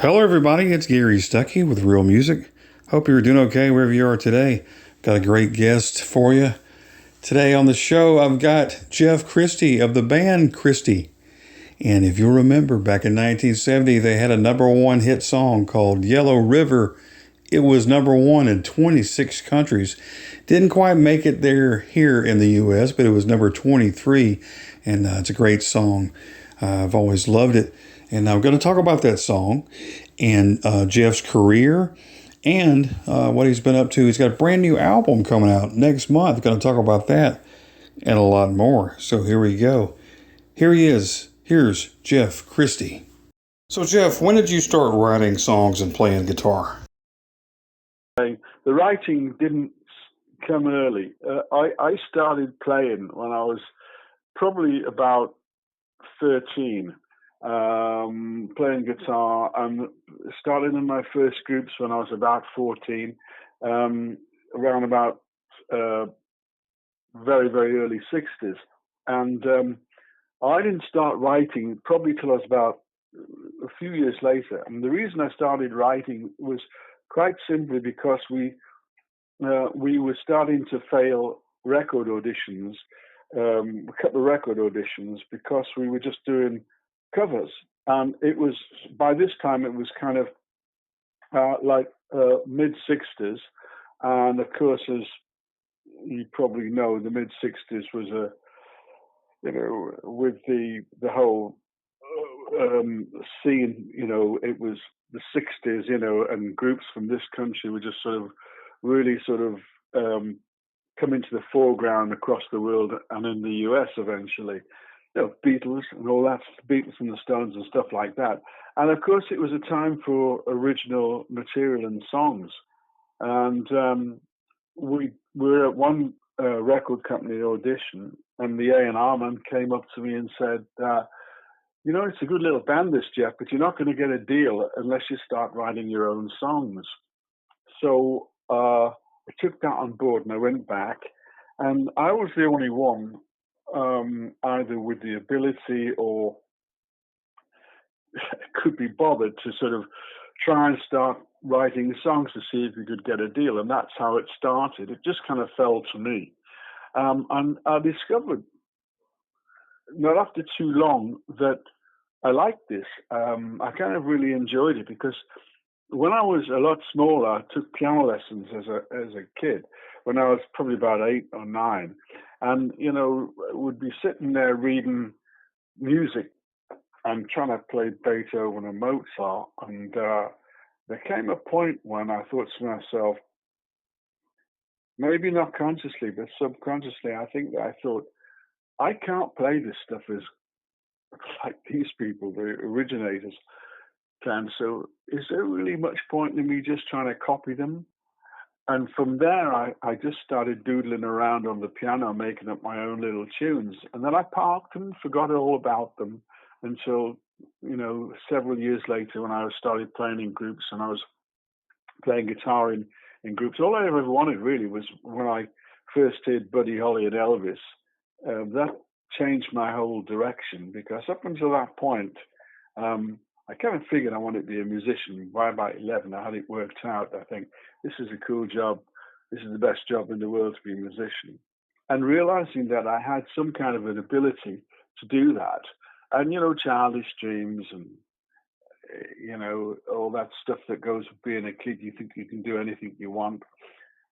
Hello, everybody. It's Gary Stuckey with Real Music. Hope you're doing okay wherever you are today. Got a great guest for you. Today on the show, I've got Jeff Christie of the band Christie. And if you'll remember, back in 1970, they had a number one hit song called Yellow River. It was number one in 26 countries. Didn't quite make it there here in the U.S., but it was number 23. And it's a great song. I've always loved it. And I'm going to talk about that song and Jeff's career and what he's been up to. He's got a brand new album coming out next month. Going to talk about that and a lot more. So here we go. Here he is. Here's Jeff Christie. So Jeff, when did you start writing songs and playing guitar? The writing didn't come early. I started playing when I was probably about 13. Playing guitar and started in my first groups when I was about 14, around about very, very early 60s. And I didn't start writing probably till I was about a few years later. And the reason I started writing was quite simply because we were starting to fail record auditions, a couple of record auditions, because we were just doing covers. And it was, by this time, it was kind of like mid 60s. And of course, as you probably know, the mid 60s was with the whole scene, it was the 60s, and groups from this country were just sort of really come into the foreground across the world and in the US eventually. Beatles and all that, Beatles and the Stones and stuff like that. And of course, it was a time for original material and songs. And we were at one record company audition, and the A&R man came up to me and said, it's a good little band, this, Jeff, but you're not going to get a deal unless you start writing your own songs. So I took that on board and I went back, and I was the only one either with the ability or could be bothered to sort of try and start writing songs to see if we could get a deal. And that's how it started. It just kind of fell to me. And I discovered not after too long that I liked this. I kind of really enjoyed it because when I was a lot smaller, I took piano lessons as a kid when I was probably about 8 or 9. And, would be sitting there reading music and trying to play Beethoven and Mozart. And there came a point when I thought to myself, maybe not consciously, but subconsciously, I thought, I can't play this stuff as like these people, the originators, can. So is there really much point in me just trying to copy them? And from there, I just started doodling around on the piano, making up my own little tunes. And then I parked them, forgot all about them until, several years later when I started playing in groups and I was playing guitar in groups. All I ever wanted really was when I first heard Buddy Holly and Elvis. That changed my whole direction because up until that point, I kind of figured I wanted to be a musician. By about 11, I had it worked out. I think this is a cool job. This is the best job in the world to be a musician. And realizing that I had some kind of an ability to do that. And, childish dreams and, all that stuff that goes with being a kid. You think you can do anything you want.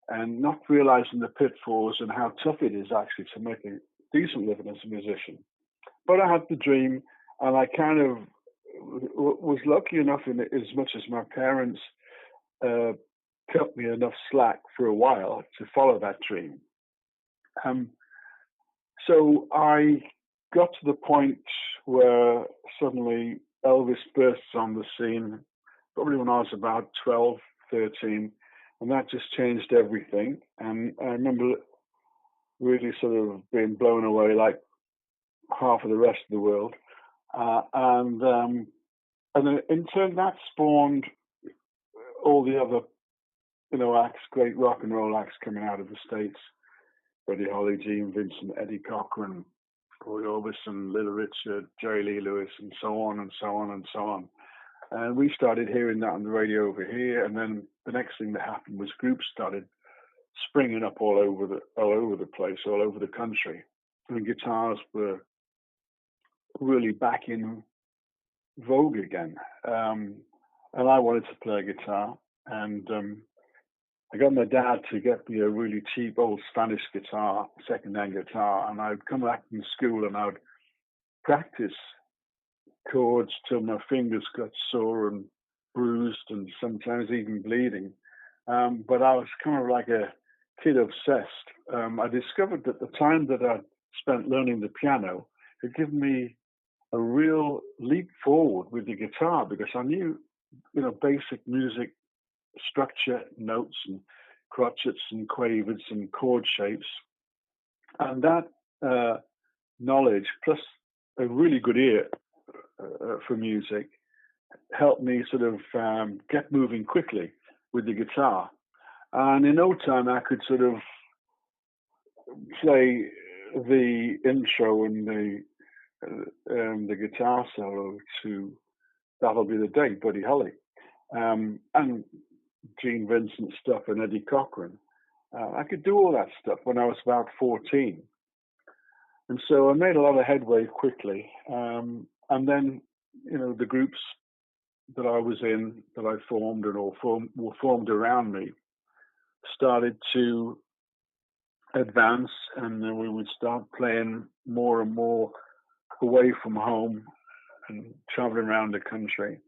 And not realizing the pitfalls and how tough it is actually to make a decent living as a musician. But I had the dream, and I kind of was lucky enough in it, as much as my parents cut me enough slack for a while to follow that dream. So I got to the point where suddenly Elvis bursts on the scene, probably when I was about 12, 13, and that just changed everything. And I remember really sort of being blown away like half of the rest of the world. And in turn, that spawned all the other, acts, great rock and roll acts coming out of the States. Buddy Holly, Gene Vincent, Eddie Cochran, Roy Orbison, Little Richard, Jerry Lee Lewis, and so on and so on and so on. And we started hearing that on the radio over here. And then the next thing that happened was groups started springing up all over the place, all over the country. And guitars were really back in vogue again. And I wanted to play guitar. And I got my dad to get me a really cheap old Spanish guitar, second-hand guitar. And I'd come back from school and I'd practice chords till my fingers got sore and bruised and sometimes even bleeding. But I was kind of like a kid obsessed. I discovered that the time that I'd spent learning the piano had given me a real leap forward with the guitar, because I knew, basic music structure, notes and crotchets and quavers and chord shapes. And that knowledge, plus a really good ear for music, helped me sort of get moving quickly with the guitar. And in no time, I could sort of play the intro and the guitar solo to That'll Be the Day, Buddy Holly, and Gene Vincent stuff and Eddie Cochran. I could do all that stuff when I was about 14. And so I made a lot of headway quickly. And then, the groups that I was in, that I formed and were formed around me, started to advance, and then we would start playing more and more away from home and traveling around the country.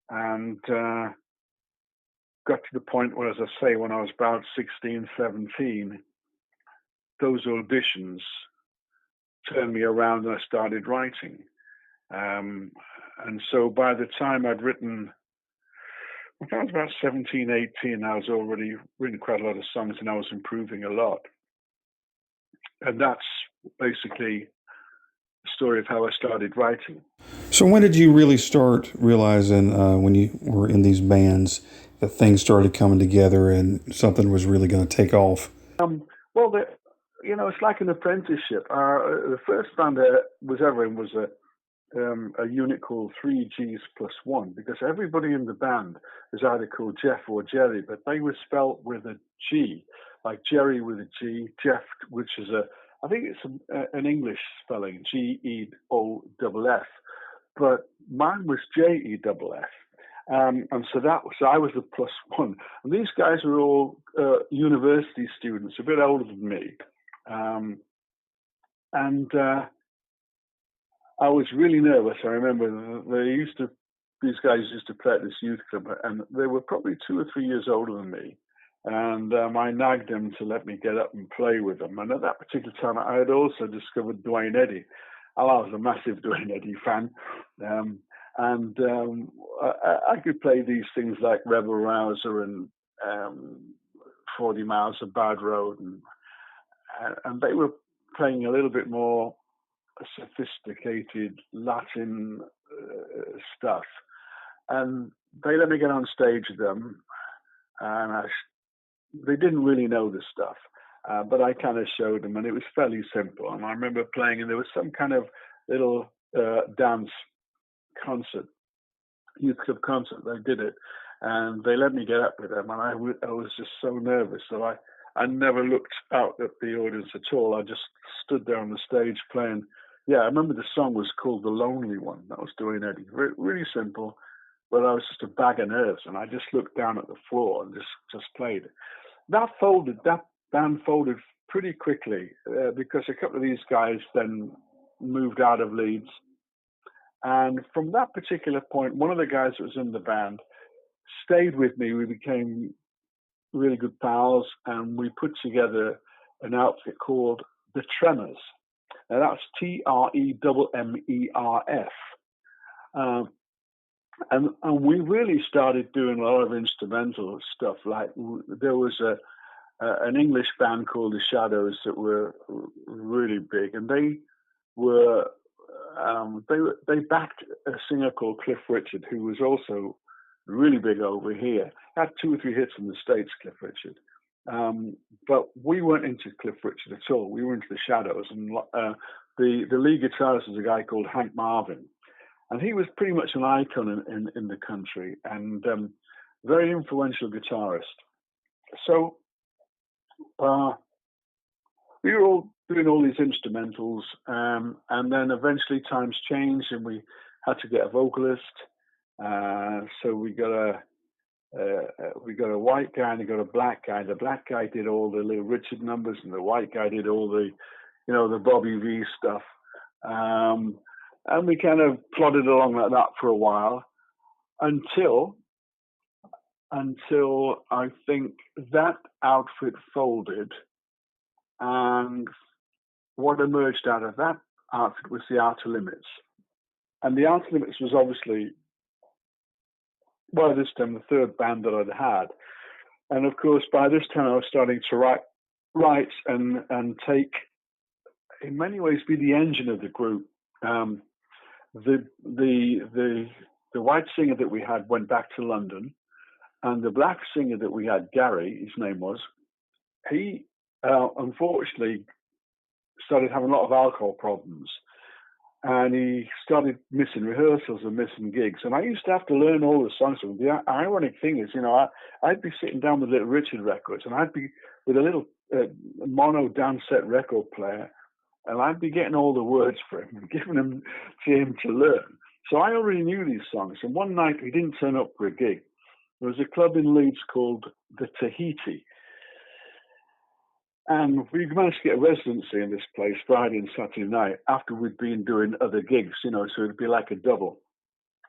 And got to the point where, as I say, when I was about 16, 17, those auditions turned me around and I started writing. And so by the time I'd written, when I was about 17, 18, I was already written quite a lot of songs and I was improving a lot. And that's basically the story of how I started writing. So when did you really start realizing, when you were in these bands, that things started coming together and something was really going to take off? Well, it's like an apprenticeship. The first band I was ever in was a unit called 3Gs plus 1, because everybody in the band is either called Jeff or Jerry, but they were spelt with a G, like Jerry with a G, Jeff, which is I think it's an English spelling, Geoff, but mine was Jeff. And so I was the plus one. And these guys were all university students, a bit older than me. And I was really nervous. I remember these guys used to play at this youth club, and they were probably 2 or 3 years older than me. And I nagged them to let me get up and play with them. And at that particular time, I had also discovered Duane Eddy. I was a massive Duane Eddy fan. I could play these things like Rebel Rouser and 40 Miles of Bad Road. And they were playing a little bit more sophisticated Latin stuff. And they let me get on stage with them. And they didn't really know the stuff, but I kind of showed them, and it was fairly simple. And I remember playing, and there was some kind of little dance concert, youth club concert. They did it, and they let me get up with them, and I was just so nervous that I never looked out at the audience at all. I just stood there on the stage playing. Yeah, I remember the song was called "The Lonely One." That was Duane Eddy. Really simple, but I was just a bag of nerves, and I just looked down at the floor and just played. That band folded pretty quickly because a couple of these guys then moved out of Leeds. And from that particular point, one of the guys that was in the band stayed with me. We became really good pals, and we put together an outfit called The Tremors. Now that's Tremmers. And we really started doing a lot of instrumental stuff. Like there was an English band called The Shadows that were really big, and they backed a singer called Cliff Richard, who was also really big over here. Had 2 or 3 hits in the States, Cliff Richard. But we weren't into Cliff Richard at all. We were into The Shadows, and the lead guitarist was a guy called Hank Marvin. And he was pretty much an icon in the country, and very influential guitarist. So we were all doing all these instrumentals, and then eventually times changed, and we had to get a vocalist. So we got a white guy and we got a black guy. The black guy did all the Little Richard numbers, and the white guy did all the, the Bobby V stuff. And we kind of plodded along like that for a while until I think that outfit folded, and what emerged out of that outfit was the Outer Limits. And the Outer Limits was obviously, by this time, the third band that I'd had. And of course, by this time, I was starting to write and take, in many ways, be the engine of the group. The white singer that we had went back to London, and the black singer that we had, Gary, his name was, he unfortunately started having a lot of alcohol problems, and he started missing rehearsals and missing gigs. And I used to have to learn all the songs. The ironic thing is, I'd be sitting down with Little Richard records, and I'd be with a little mono dance set record player, and I'd be getting all the words for him and giving them to him to learn. So I already knew these songs. And one night he didn't turn up for a gig. There was a club in Leeds called the Tahiti. And we managed to get a residency in this place Friday and Saturday night after we'd been doing other gigs, so it'd be like a double.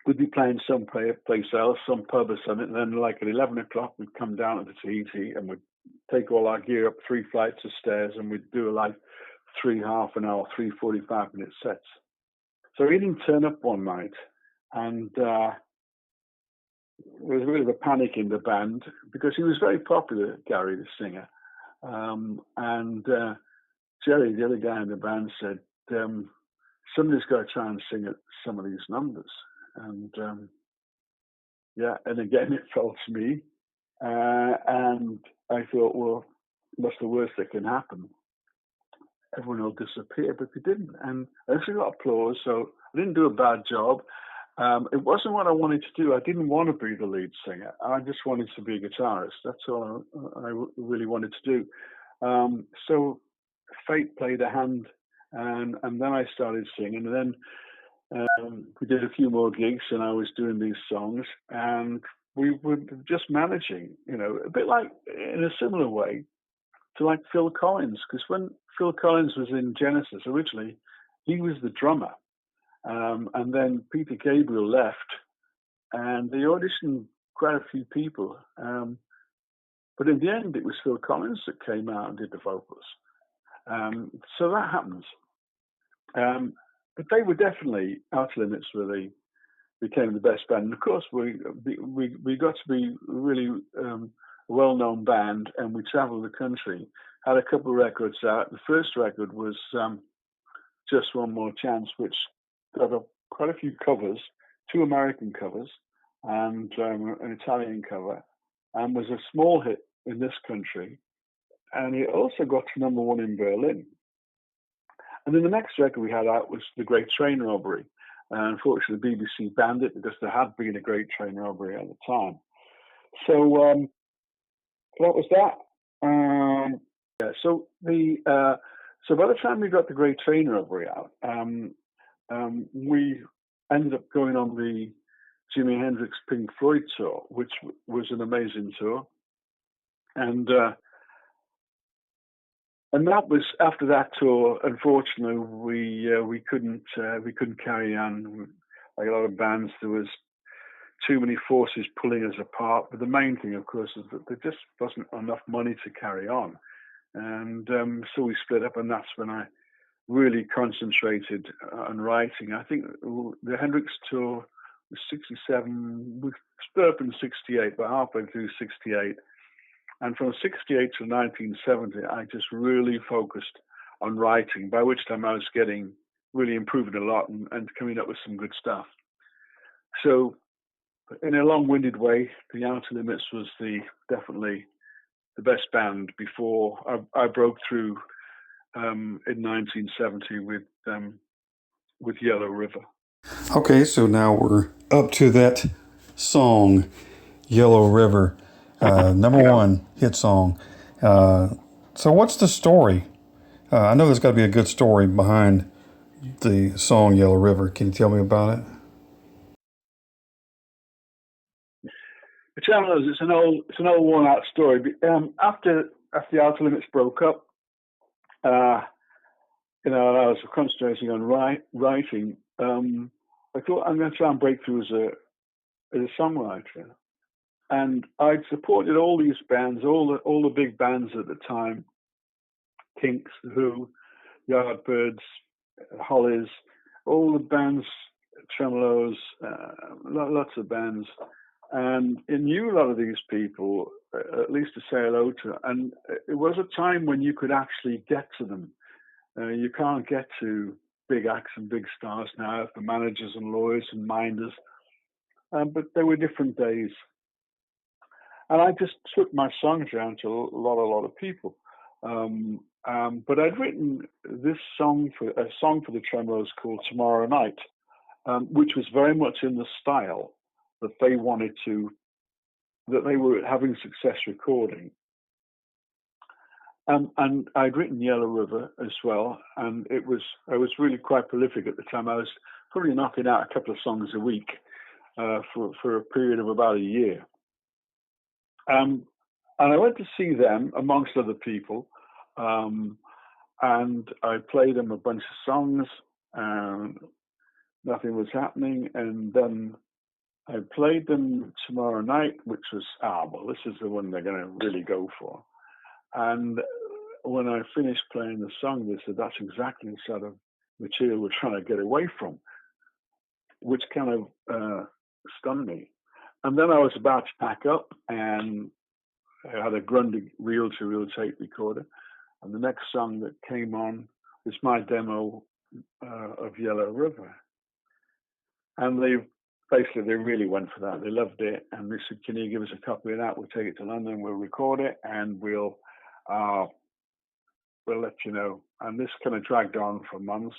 We'd be playing some place else, some pub or something, and then like at 11 o'clock, we'd come down to the Tahiti and we'd take all our gear up 3 flights of stairs, and we'd do like 3 half-an-hour, 3 45-minute sets. So he didn't turn up one night, and there was a bit of a panic in the band because he was very popular, Gary, the singer. And Jerry, the other guy in the band, said, somebody's got to try and sing some of these numbers. And and again, it fell to me. And I thought, well, what's the worst that can happen? Everyone will disappear, but they didn't. And I actually got applause, so I didn't do a bad job. It wasn't what I wanted to do. I didn't want to be the lead singer. I just wanted to be a guitarist. That's all I really wanted to do. So fate played a hand, and then I started singing. And then we did a few more gigs, and I was doing these songs, and we were just managing, a bit like, in a similar way to like Phil Collins, because when Phil Collins was in Genesis originally, he was the drummer. And then Peter Gabriel left, and they auditioned quite a few people. But in the end, it was Phil Collins that came out and did the vocals. So that happens. But they were definitely Outer Limits, where they became the best band. And of course, we got to be really a well-known band, and we traveled the country, had a couple of records out. The first record was Just One More Chance, which got quite a few covers, 2 American covers and an Italian cover, and was a small hit in this country. And it also got to #1 in Berlin. And then the next record we had out was The Great Train Robbery. And unfortunately, the BBC banned it because there had been a great train robbery at the time. So that was that. So by the time we got The Great Train Robbery out, we ended up going on the Jimi Hendrix Pink Floyd tour, which was an amazing tour. And that was, after that tour, unfortunately, we couldn't carry on. Like a lot of bands, there was too many forces pulling us apart. But the main thing, of course, is that there just wasn't enough money to carry on. And so we split up, and that's when I really concentrated on writing. I think the Hendrix tour was 67. We split up in 68, but halfway through 68. And from 68 to 1970, I just really focused on writing, by which time I was really improving a lot and coming up with some good stuff. So in a long-winded way, the Outer Limits was definitely the best band before I broke through in 1970 with Yellow River. Okay, so now we're up to that song, Yellow River, number Yeah. one hit song. So what's the story? I know there's got to be a good story behind the song Yellow River. Can you tell me about it? The trouble is, it's an old worn-out story. After the Outer Limits broke up, uh, and I was concentrating on writing. I thought I'm going to try and break through as a songwriter, and I'd supported all these bands, all the big bands at the time: Kinks, The Who, Yardbirds, Hollies, all the bands, Tremolos, lots of bands. And I knew a lot of these people, at least to say hello to. And it was a time when you could actually get to them. You can't get to big acts and big stars now for managers and lawyers and minders. But there were different days. And I just took my songs around to a lot of people. But I'd written this a song for the Tremolos called Tomorrow Night, which was very much in the style that they wanted to, that they were having success recording. And I'd written Yellow River as well, and I was really quite prolific at the time. I was probably knocking out a couple of songs a week for a period of about a year. And I went to see them amongst other people, and I played them a bunch of songs, and nothing was happening. And then I played them Tomorrow Night, which was, well, this is the one they're going to really go for. And when I finished playing the song, they said, that's exactly the sort of material we're trying to get away from, which kind of stunned me. And then I was about to pack up, and I had a Grundig reel-to-reel tape recorder. And the next song that came on was my demo of Yellow River. And they really went for that. They loved it. And they said, can you give us a copy of that? We'll take it to London, we'll record it, and we'll let you know. And this kind of dragged on for months.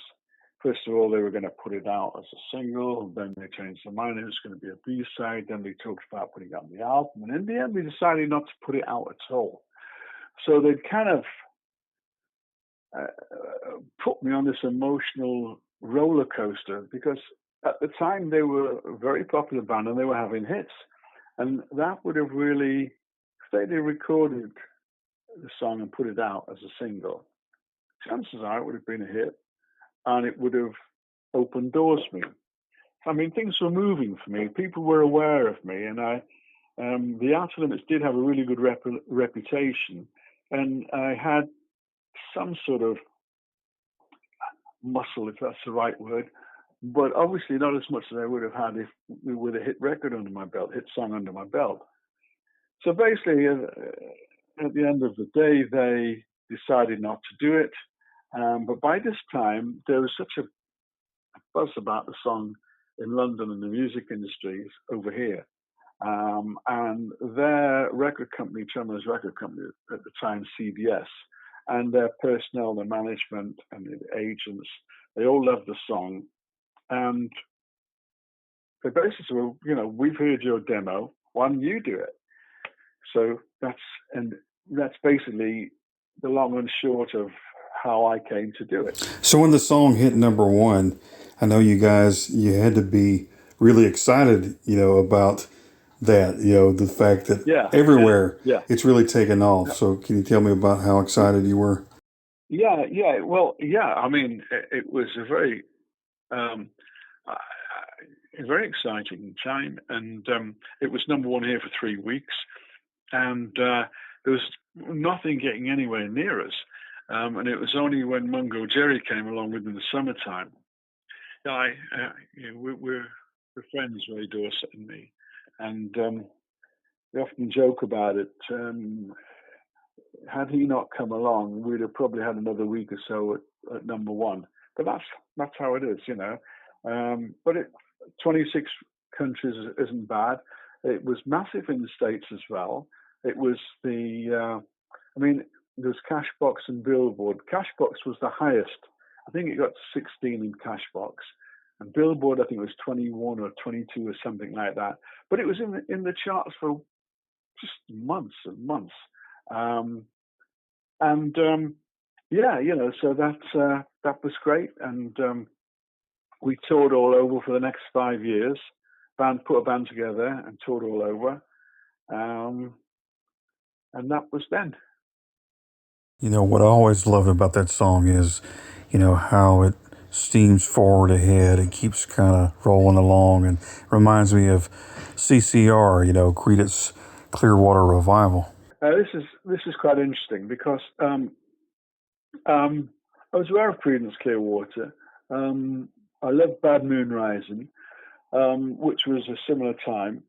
First of all, they were going to put it out as a single. Then they changed their mind. It was going to be a B-side. Then they talked about putting it on the album. And in the end, they decided not to put it out at all. So they'd kind of put me on this emotional roller coaster, because at the time they were a very popular band and they were having hits. And that would have really, if they'd recorded the song and put it out as a single, chances are it would have been a hit, and it would have opened doors for me. I mean, things were moving for me. People were aware of me, and the Outer Limits did have a really good reputation, and I had some sort of muscle, if that's the right word, but obviously not as much as I would have had if with a hit record under my belt, hit song under my belt. So basically, at the end of the day, they decided not to do it. But by this time, there was such a buzz about the song in London and the music industries over here. And their record company, Tremolo's record company at the time, CBS, and their personnel, their management, and the agents, they all loved the song. And they basically said, well, we've heard your demo. Why don't you do it? So that's basically the long and short of how I came to do it. So when the song hit number one, I know you had to be really excited, about that, the fact that everywhere yeah. it's really taken off. So can you tell me about how excited you were? Yeah. Well, yeah. I mean, it was a very exciting time, and it was number one here for 3 weeks, and there was nothing getting anywhere near us. And it was only when Mungo Jerry came along within the summertime. We're friends, Ray Dorset and me, and we often joke about it. Had he not come along, we'd have probably had another week or so at number one. But that's how it is, But 26 countries isn't bad. It was massive in the States as well. It was there's Cashbox and Billboard. Cashbox was the highest. I think it got 16 in Cashbox. and Billboard, I think it was 21 or 22 or something like that. But it was in the charts for just months and months. Um, and yeah, so that was great. And we toured all over for the next 5 years. Put a band together and toured all over. And that was then. What I always loved about that song is, how it steams forward ahead. It keeps kind of rolling along and reminds me of CCR, Creedence Clearwater Revival. This is quite interesting because I was aware of Creedence Clearwater. I loved Bad Moon Rising, which was a similar time.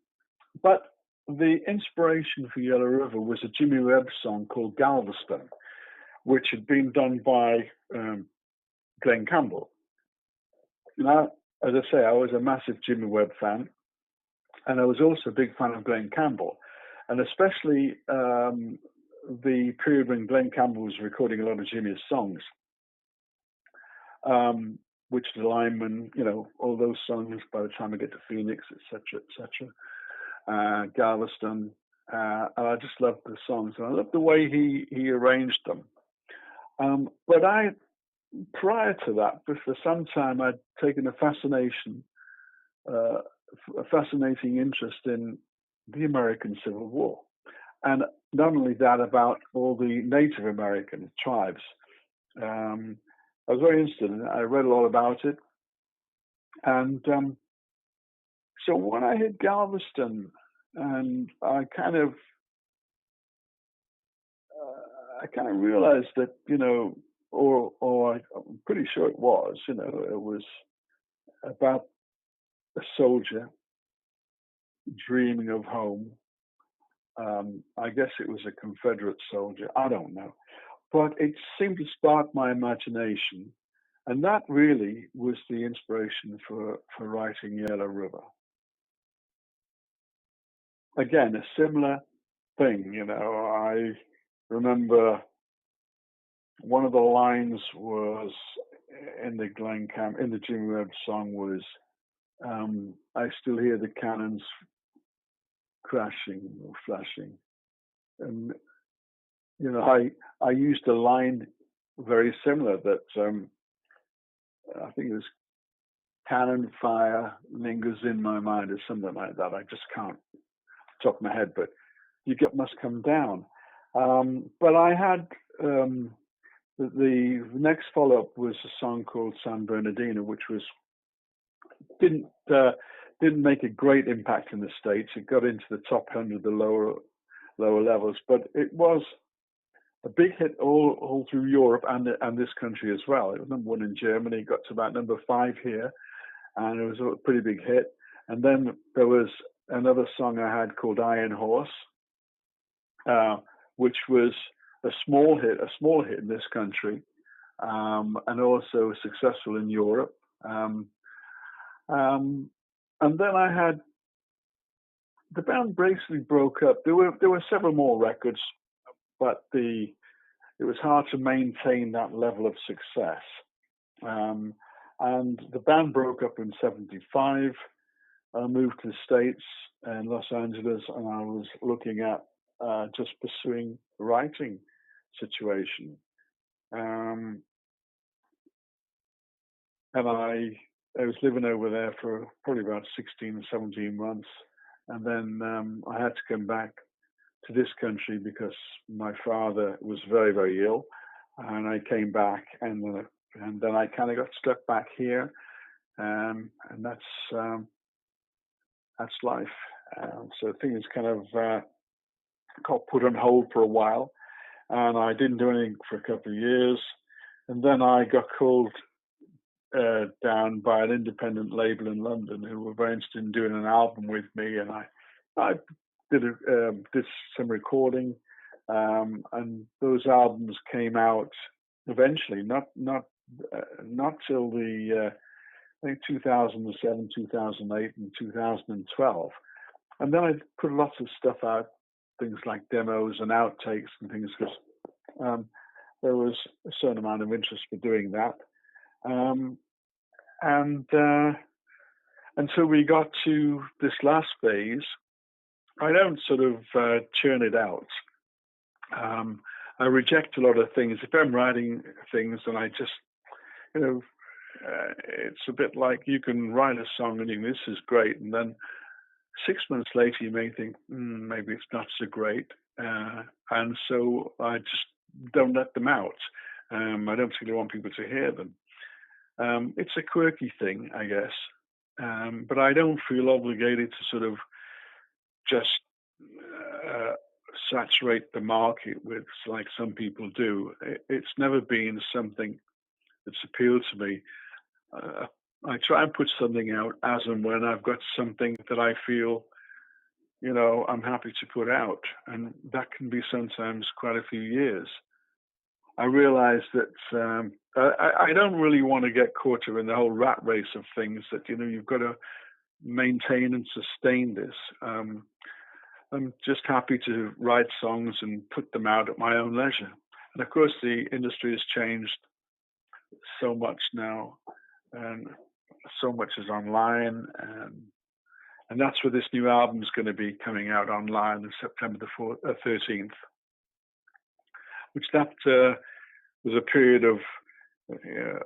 But the inspiration for Yellow River was a Jimmy Webb song called Galveston, which had been done by Glenn Campbell. Now, as I say, I was a massive Jimmy Webb fan, and I was also a big fan of Glenn Campbell, and especially the period when Glenn Campbell was recording a lot of Jimmy's songs, which the Lineman, all those songs, By the Time I Get to Phoenix, etc., Galveston, and I just loved the songs, and I loved the way he arranged them. But prior to that, for some time, I'd taken a fascinating interest in the American Civil War. And not only that, about all the Native American tribes. I was very interested in it. I read a lot about it. And so when I hit Galveston, and I kind of realized that, or I'm pretty sure it was, it was about a soldier dreaming of home. I guess it was a Confederate soldier. I don't know. But it seemed to spark my imagination. And that really was the inspiration for writing Yellow River. Again, a similar thing, I remember one of the lines was in the Jimmy Webb song was, I still hear the cannons crashing or flashing. And, I used a line very similar that I think it was cannon fire lingers in my mind or something like that. I just can't top of my head, but must come down. But I had the next follow-up was a song called San Bernardino, which didn't make a great impact in the States. It got into the top 100, the lower levels, but it was a big hit all through Europe and this country as well. It was number 1 in Germany, got to about number 5 here, and it was a pretty big hit. And then there was another song I had called Iron Horse, which was a small hit in this country, and also successful in Europe. And then I had the band basically broke up. There were several more records, but it was hard to maintain that level of success. And the band broke up in '75. I moved to the States and Los Angeles, and I was looking at just pursuing the writing situation. And I was living over there for probably about 16, 17 months. And then I had to come back to this country because my father was very, very ill. And I came back, and then I kind of got stuck back here. And that's life. So things kind of got put on hold for a while, and I didn't do anything for a couple of years. And then I got called down by an independent label in London who were very interested in doing an album with me, and I did some recording, and those albums came out eventually. Not till the I think 2007, 2008, and 2012. And then I put lots of stuff out, things like demos and outtakes and things, because there was a certain amount of interest for doing that. and until we got to this last phase, I don't sort of churn it out. I reject a lot of things. If I'm writing things, and I just, you know, it's a bit like you can write a song and you think this is great, and then 6 months later you may think maybe it's not so great, and so I just don't let them out. I don't particularly want people to hear them. It's a quirky thing, I guess, but I don't feel obligated to sort of just saturate the market with, like some people do. It's never been something that's appealed to me. I try and put something out as and when I've got something that I feel, I'm happy to put out, and that can be sometimes quite a few years. I realize that I don't really want to get caught up in the whole rat race of things that, you've got to maintain and sustain this. I'm just happy to write songs and put them out at my own leisure. And of course, the industry has changed so much now, and so much is online, and that's where this new album is going to be coming out online on September the 13th, which that was a period of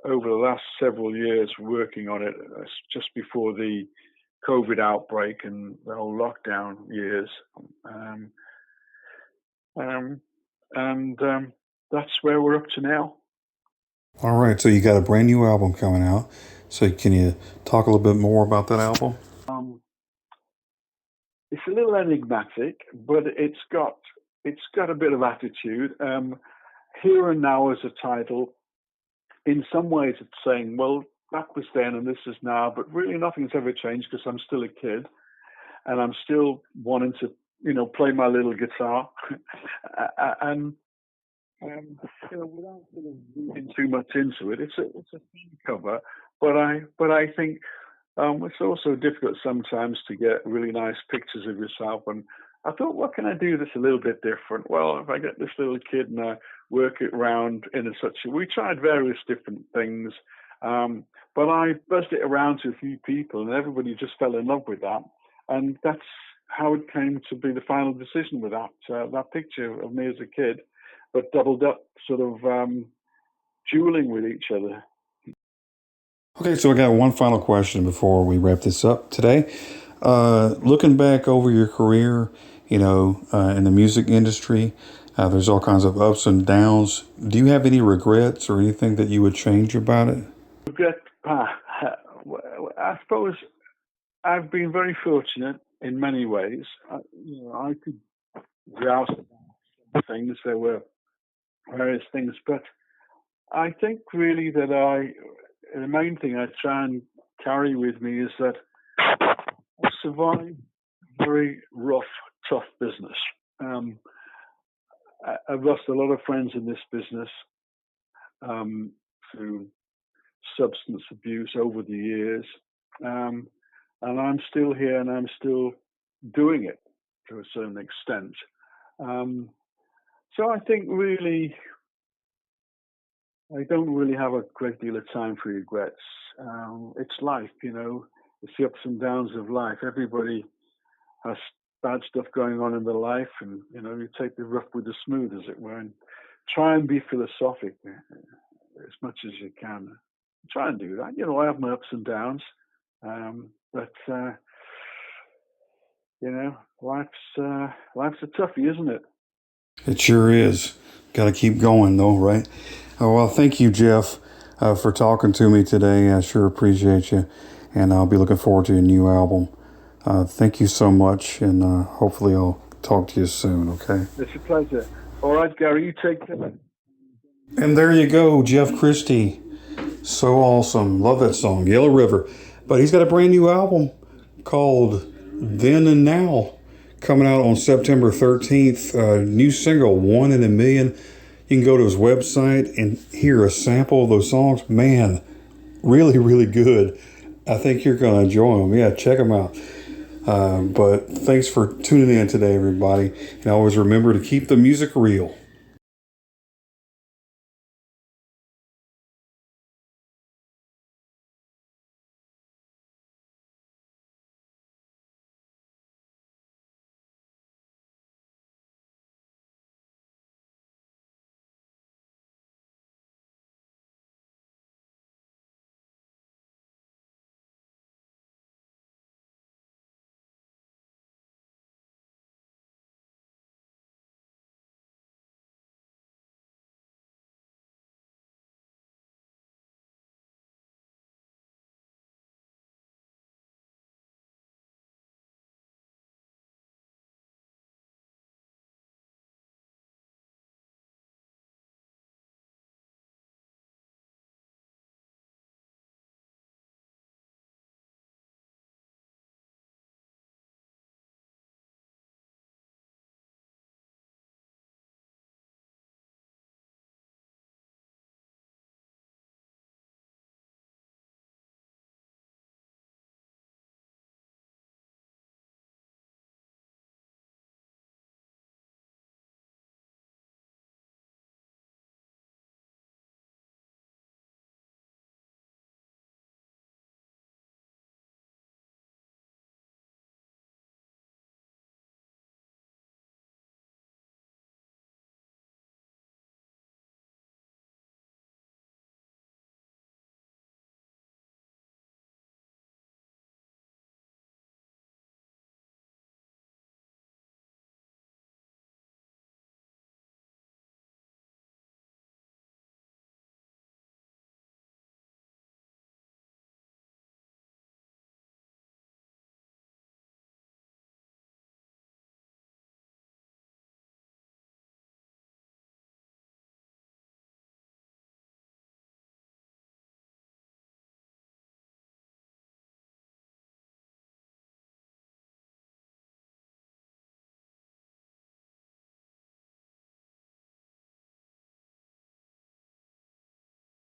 over the last several years working on it, just before the COVID outbreak and the whole lockdown years, and that's where we're up to now. All right, so you got a brand new album coming out. So can you talk a little bit more about that album? It's a little enigmatic, but it's got a bit of attitude. Here and Now is a title. In some ways, it's saying, well, that was then and this is now, but really nothing's ever changed because I'm still a kid, and I'm still wanting to, play my little guitar, and without sort of reading too much into it, it's a fun cover. But I think it's also difficult sometimes to get really nice pictures of yourself. And I thought, what can I do that's a little bit different? Well, if I get this little kid and I work it around in we tried various different things, but I buzzed it around to a few people, and everybody just fell in love with that. And that's how it came to be the final decision with that picture of me as a kid, but doubled up, sort of dueling with each other. Okay, so I got one final question before we wrap this up today. Looking back over your career, in the music industry, there's all kinds of ups and downs. Do you have any regrets or anything that you would change about it? Regret? I suppose I've been very fortunate in many ways. I could grouse about things. There were various things, but I think really that the main thing I try and carry with me is that I survived very rough, tough business. I've lost a lot of friends in this business through substance abuse over the years, and I'm still here and I'm still doing it to a certain extent. So I think really I don't really have a great deal of time for regrets. It's life, it's the ups and downs of life. Everybody has bad stuff going on in their life, and you take the rough with the smooth, as it were, and try and be philosophic as much as you can. Try and do that. I have my ups and downs, but life's a toughie, isn't it? It sure is. Got to keep going, though, right? Oh, well, thank you, Jeff, for talking to me today. I sure appreciate you, and I'll be looking forward to your new album. Thank you so much, and hopefully I'll talk to you soon, okay? It's a pleasure. All right, Gary, you take care. And there you go, Jeff Christie. So awesome. Love that song, Yellow River. But he's got a brand new album called Then and Now, coming out on September 13th. New single, One in a Million. You can go to his website and hear a sample of those songs. Man, really, really good. I think you're going to enjoy them. Yeah, check them out. But thanks for tuning in today, everybody. And always remember to keep the music real.